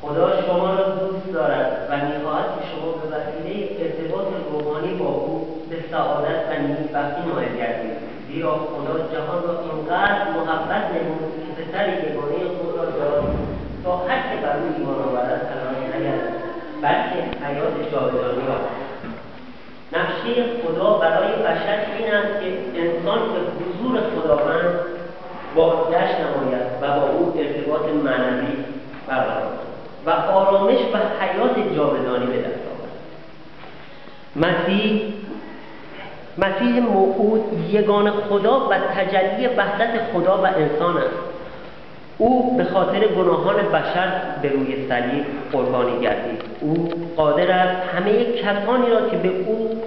خدا شما را دوست دارد و می‌خواهد که شما به وسیله ارتباط روحانی با او به سعادت و نیکبختی نائل گردید. زیرا خدا جهان را اینقدر محبت نمود که پسر یگانه خود را داد تا هر که بر او ایمان آورد هلاک نگردد بلکه حیات جاودانی یابد. نقشه خدا برای بشر این است که انسان به حضور خداوند بازگشت نماید و با او ارتباط معنوی برقرار کند و آرامش و حیات جاودانی به دست آورد. مسیح موعود یگانه خدا و تجلی وحدت خدا و انسان است. او به خاطر گناهان بشر به روی صلیب قربانی گردید. او قادر است همه کسانی را که به او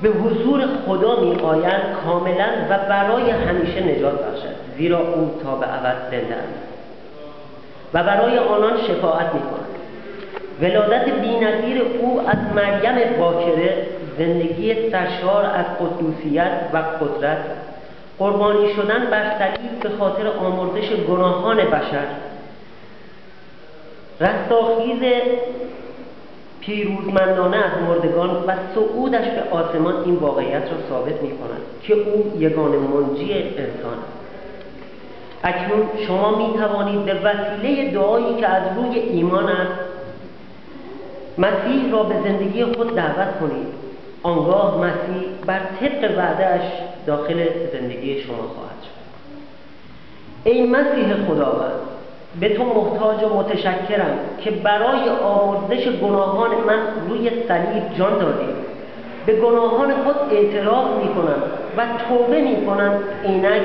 به حضور خدا می آیند کاملا و برای همیشه نجات بخشد، زیرا او تا به ابد زنده است و برای آنان شفاعت می کند. ولادت بی‌نظیر او از مریم باکره، زندگی سرشار از قدوسیت و قدرت، قربانی شدن بر صلیب به خاطر آمرزش گناهان بشر، رستاخیز پیروزمندانه از مردگان و صعودش به آسمان این واقعیت را ثابت می کند که او یگانه منجی انسان است. اکنون شما می توانید به وسیله دعایی که از روی ایمان است مسیح را به زندگی خود دعوت کنید. آنگاه مسیح بر طبق وعده‌اش داخل زندگی شما خواهد شد. ای مسیح خداوند، به تو محتاج و متشکرم که برای آمرزش گناهان من روی صلیب جان دادی. به گناهان خود اعتراف می کنم و توبه می کنم. اینک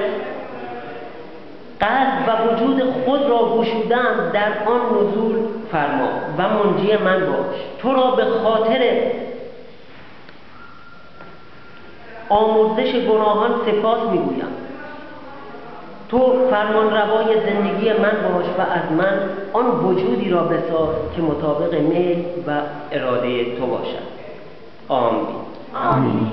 قلب و وجود خود را گشودم در آن نزول فرما و منجی من باش. تو را به خاطر آمرزش گناهان سپاس می گویم. تو فرمان روای زندگی من باش و از من آن وجودی را بساز که مطابق میل و اراده تو باشد. آمین. آمین.